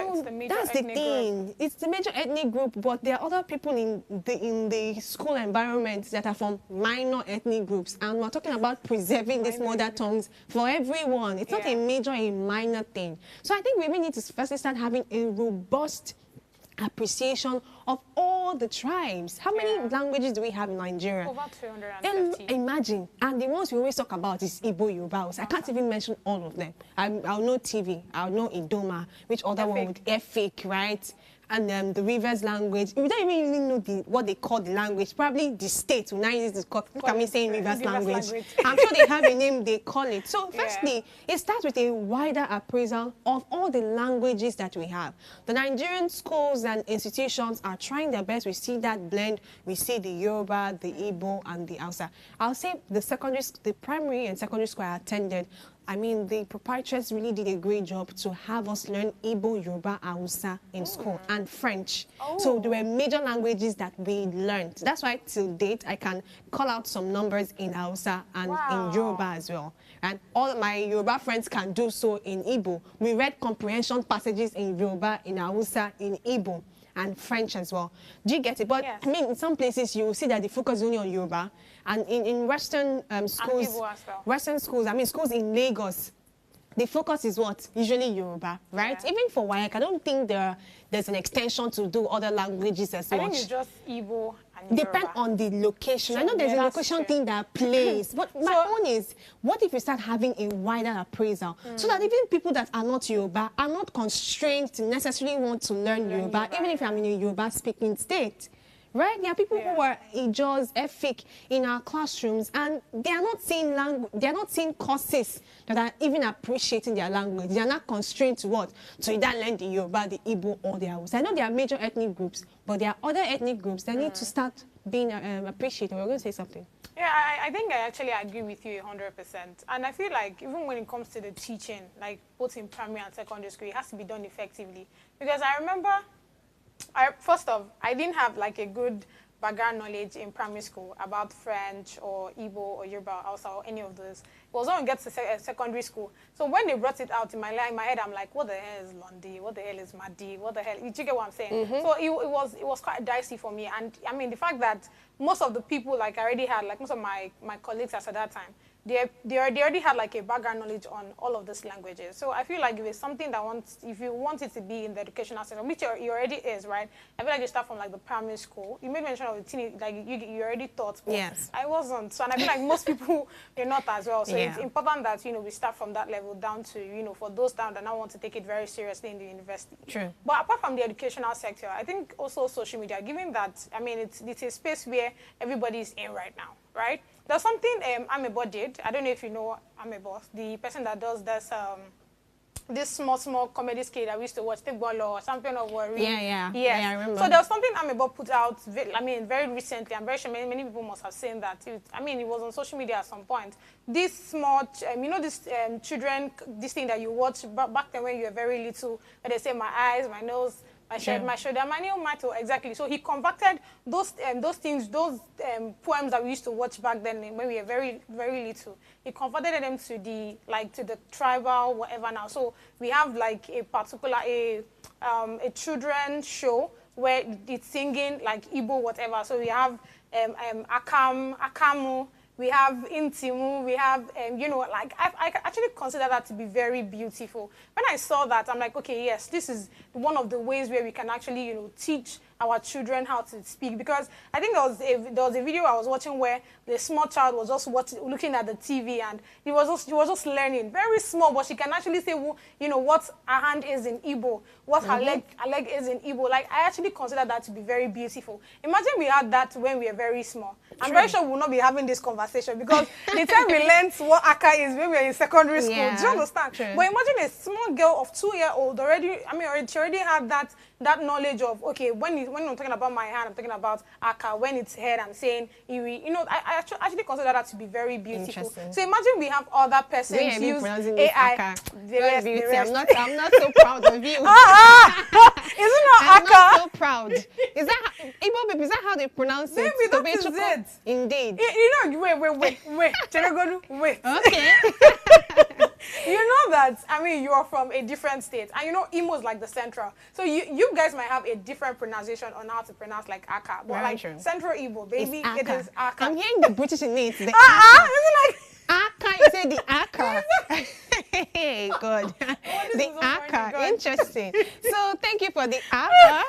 that's the thing. group. It's the major ethnic group, but there are other people in the school environment that are from minor ethnic groups, and we're talking about preserving these mother tongues for everyone. It's not a major, a minor thing. So I think we really need to firstly start having a robust appreciation of all the tribes. How many languages do we have in Nigeria? Over 250. Imagine. And the ones we always talk about is Igbo, Yoruba. I can't even mention all of them. I'll know TV, I'll know Idoma, which other one would Efik, right? And the Rivers language. We don't even know what they call the language. Probably the state will now use this. Look at me saying Rivers language. I'm sure they have a name they call it. So firstly, it starts with a wider appraisal of all the languages that we have. The Nigerian schools and institutions are trying their best. We see that blend. We see the Yoruba, the Igbo, and the Hausa. I'll say the primary and secondary school I attended, I mean, the proprietors really did a great job to have us learn Igbo, Yoruba, Hausa in school, and French. So there were major languages that we learned. That's why till date, I can call out some numbers in Hausa and in Yoruba as well. And all my Yoruba friends can do so in Igbo. We read comprehension passages in Yoruba, in Hausa, in Igbo, and French as well. Do you get it? But I mean, in some places you will see that they focus only on Yoruba, and in Western schools, Western schools, I mean schools in Lagos, the focus is what? Usually Yoruba, right? Yeah. Even for WAEC, I don't think there's an extension to do other languages as much. I think it's just Igbo and Depend Yoruba. on the location. I Sure, know there's yeah, a that's location true. thing that plays, but my own is, what if you start having a wider appraisal so that even people that are not Yoruba are not constrained to necessarily want to learn Yoruba, even if I'm in a Yoruba speaking state? Right? There are people who are Ijos, Efik in our classrooms, and they are not seeing they are not seeing courses that are even appreciating their language. They are not constrained to what? To either learn the Yoruba, the Igbo, or the Hausa. I know there are major ethnic groups, but there are other ethnic groups that need to start being appreciated. We're going to say something. Yeah, I think I actually agree with you 100%. And I feel like even when it comes to the teaching, like both in primary and secondary school, it has to be done effectively. Because I remember, first off, I didn't have like a good background knowledge in primary school about French or Igbo or Yoruba or any of those. It was when we get to secondary school. So when they brought it out in my head, I'm like, what the hell is Lundi? What the hell is Madi? What the hell? You get what I'm saying? So it was quite dicey for me. And I mean, the fact that most of the people like I already had, like most of my colleagues at that time, they already had like a background knowledge on all of these languages. So I feel like if it's something that if you want it to be in the educational system, which it already is, right? I feel like you start from like the primary school. You made mention of the teenage, like you already thought, but yes. I wasn't. So and I feel like most people are not as well. So it's important that we start from that level down to for those down that now want to take it very seriously in the university. True. But apart from the educational sector, I think also social media, given that I mean it's a space where everybody is in right now, right? There's something Amebo did. I don't know if you know Amebo, the person that does this small comedy skit that we used to watch, Take Bolo or Champion of Warri. Yeah, I remember. So there was something Amebo put out, very recently. I'm very sure many people must have seen that. It was on social media at some point. This small, this children, this thing that you watch back then when you were very little, where they say my eyes, my nose, my shoulder, my new matter, exactly. So he converted those things, those poems that we used to watch back then when we were very, very little. He converted them to the tribal whatever now. So we have like a particular a children's show where it's singing like Igbo whatever. So we have Akamu. We have Intimu, we have, I actually consider that to be very beautiful. When I saw that, I'm like, okay, yes, this is one of the ways where we can actually, teach our children how to speak. Because I think there was a video I was watching where the small child was just looking at the TV and he was just learning. Very small, but she can actually say, what her hand is in Igbo, what her leg is in Igbo. Like, I actually consider that to be very beautiful. Imagine we had that when we were very small. I'm very sure we'll not be having this conversation because the time we learned what Aka is when we were in secondary school. Do you understand? True. But imagine a small girl of 2-year-old already, she already had that knowledge of, okay, when I'm talking about my hand, I'm talking about Aka. When it's head, I'm saying Iwi. I actually consider that to be very beautiful. So imagine we have other persons use AI. I'm not so proud of you. Is it not I'm Aka? not so proud. Is that Igbo people? Is that how they pronounce it? Maybe that is it. Indeed. Wait. Wait. Okay. You know that, you are from a different state. And Imo is like the central. So you guys might have a different pronunciation on how to pronounce like Aka. But Very true. Central Igbo, baby, it is Aka. I'm hearing the British in it. Is it like... Aka, you say the Aka. Hey, good. The so Aka, funny, interesting. So thank you for the Aka.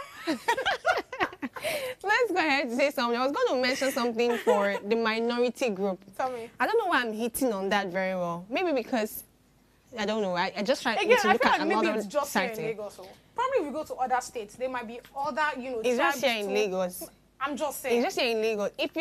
Let's go ahead and say something. I was going to mention something for the minority group. Tell me. I don't know why I'm hitting on that very well. Maybe because, I don't know, I just try Again, to I look feel at like maybe another it's just here in setting. Lagos. So probably if you go to other states, there might be other, It's just here in Lagos. I'm just saying. It's just here in Lagos. If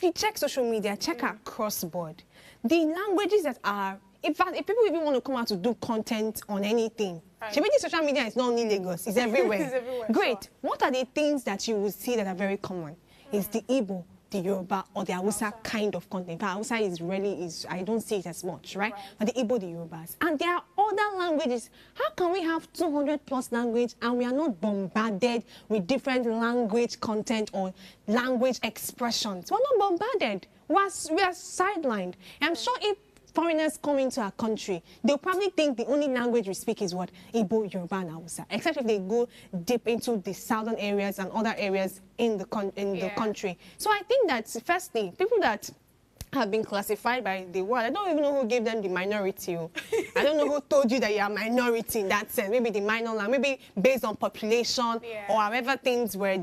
you check social media, check across board. The languages that are, in fact, if people even want to come out to do content on anything, maybe social media is not only Lagos, it's everywhere. It's everywhere. Great. Sure. What are the things that you will see that are very common? Is the Igbo, the Yoruba, or the Hausa kind of content. But Hausa I don't see it as much, right? But the Igbo, the Yorubas. And there are other languages. How can we have 200 plus language and we are not bombarded with different language content or language expressions? We're not bombarded. We are sidelined. I'm sure if foreigners come into our country, they'll probably think the only language we speak is what? Igbo, Yoruba, and Hausa. Except if they go deep into the southern areas and other areas in the country. So I think that, firstly, people that have been classified by the world. I don't even know who gave them the minority. I don't know who told you that you are minority in that sense. Maybe the minor language, maybe based on population or however things were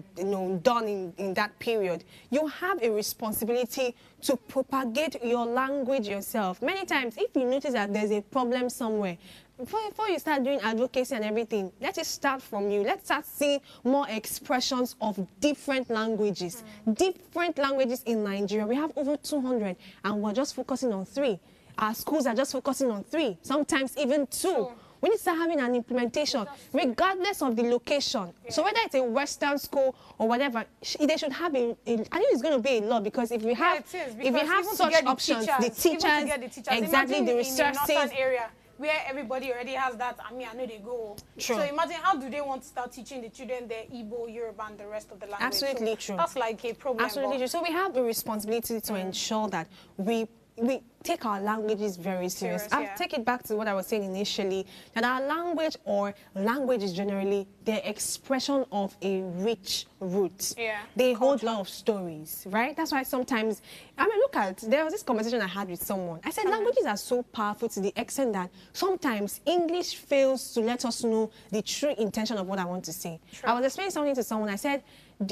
done in that period. You have a responsibility to propagate your language yourself. Many times, if you notice that there's a problem somewhere, before you start doing advocacy and everything, let it start from you. Let's start seeing more expressions of different languages. Different languages in Nigeria. We have over 200 and we're just focusing on 3. Our schools are just focusing on 3, sometimes even 2. We need to start having an implementation, regardless of the location. So whether it's a Western school or whatever, they should have I think it's going to be a lot, because if we have, such options, the teachers, exactly, the resources, where everybody already has that, I know they go. True. So imagine, how do they want to start teaching the children their Igbo, Yoruba, and the rest of the language? Absolutely true. That's like a problem. Absolutely true. So we have a responsibility to ensure that we take our languages very serious. I'll take it back to what I was saying initially, that our language, or languages generally, they're expression of a rich root. They hold a lot of stories, right? That's why sometimes, there was this conversation I had with someone. I said languages are so powerful to the extent that sometimes English fails to let us know the true intention of what I want to say. I was explaining something to someone. I said,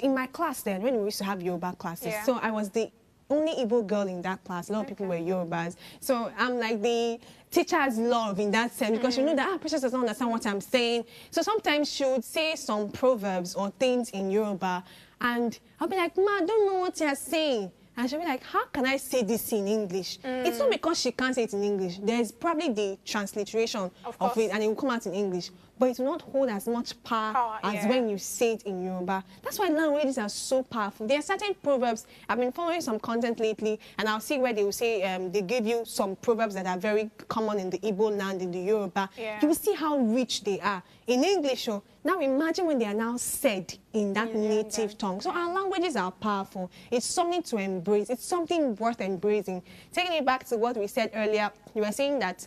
in my class then, when we used to have Yoruba classes, so I was the only Igbo girl in that class. A lot of people were Yorubas. So I'm like the teacher's love in that sense, because you know that Precious doesn't understand what I'm saying. So sometimes she would say some proverbs or things in Yoruba, and I'll be like, Ma, I don't know what you're saying. And she'll be like, how can I say this in English? It's not because she can't say it in English. There's probably the transliteration of it, and it will come out in English. But it will not hold as much power as when you say it in Yoruba. That's why languages are so powerful. There are certain proverbs. I've been following some content lately, and I'll see where they will say, they give you some proverbs that are very common in the Igbo land, in the Yoruba. You will see how rich they are. In English, now imagine when they are now said in that native tongue. So our languages are powerful. It's something to embrace. It's something worth embracing. Taking it back to what we said earlier, you were saying that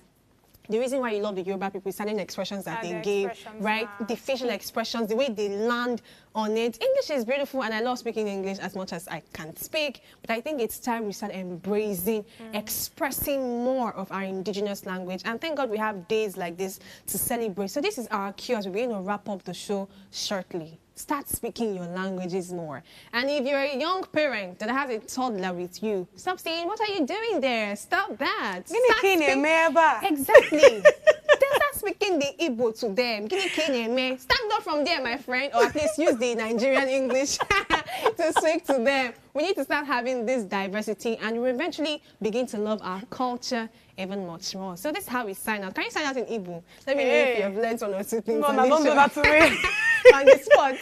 the reason why you love the Yoruba people is certain expressions that they gave, right? The facial expressions, the way they land on it. English is beautiful, and I love speaking English as much as I can speak, but I think it's time we start embracing, expressing more of our indigenous language. And thank God we have days like this to celebrate. So this is our cue. We're going to wrap up the show shortly. Start speaking your languages more. And if you're a young parent that has a toddler with you, stop saying, what are you doing there? Stop that. Exactly. Then start speaking the Igbo to them. Stand up from there, my friend, or at least use the Nigerian English to speak to them. We need to start having this diversity, and we eventually begin to love our culture even much more. So this is how we sign out. Can you sign out in Igbo? Let me know if you have learned one or two things. No, don't do that to me. On the spot.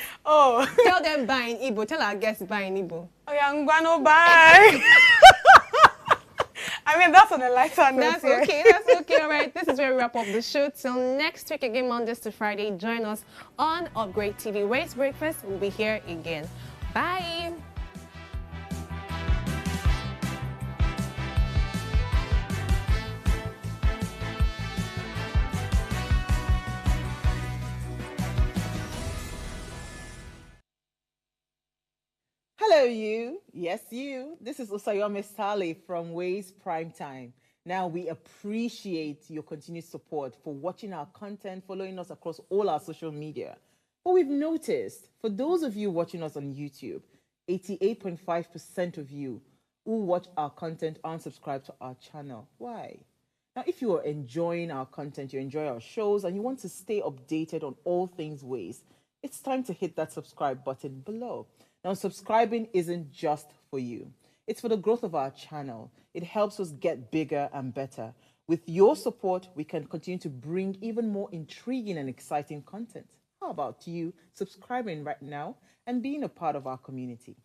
Tell them bye in Igbo. Tell our guests bye in Igbo. Oh, yeah, I'm gonna bye. That's on a lighter note. That's okay. That's okay. All right. This is where we wrap up the show. Till next week again, Mondays to Friday. Join us on Upgrade TV. Where's Breakfast? We'll be here again. Bye. Hello, you. Yes, you. This is Oluwatobi Sale from Ways Prime Time. Now, we appreciate your continued support for watching our content, following us across all our social media. But we've noticed, for those of you watching us on YouTube, 88.5% of you who watch our content aren't subscribed to our channel. Why? Now, if you are enjoying our content, you enjoy our shows, and you want to stay updated on all things Ways, it's time to hit that subscribe button below. Now, subscribing isn't just for you. It's for the growth of our channel. It helps us get bigger and better. With your support, we can continue to bring even more intriguing and exciting content. How about you subscribing right now and being a part of our community?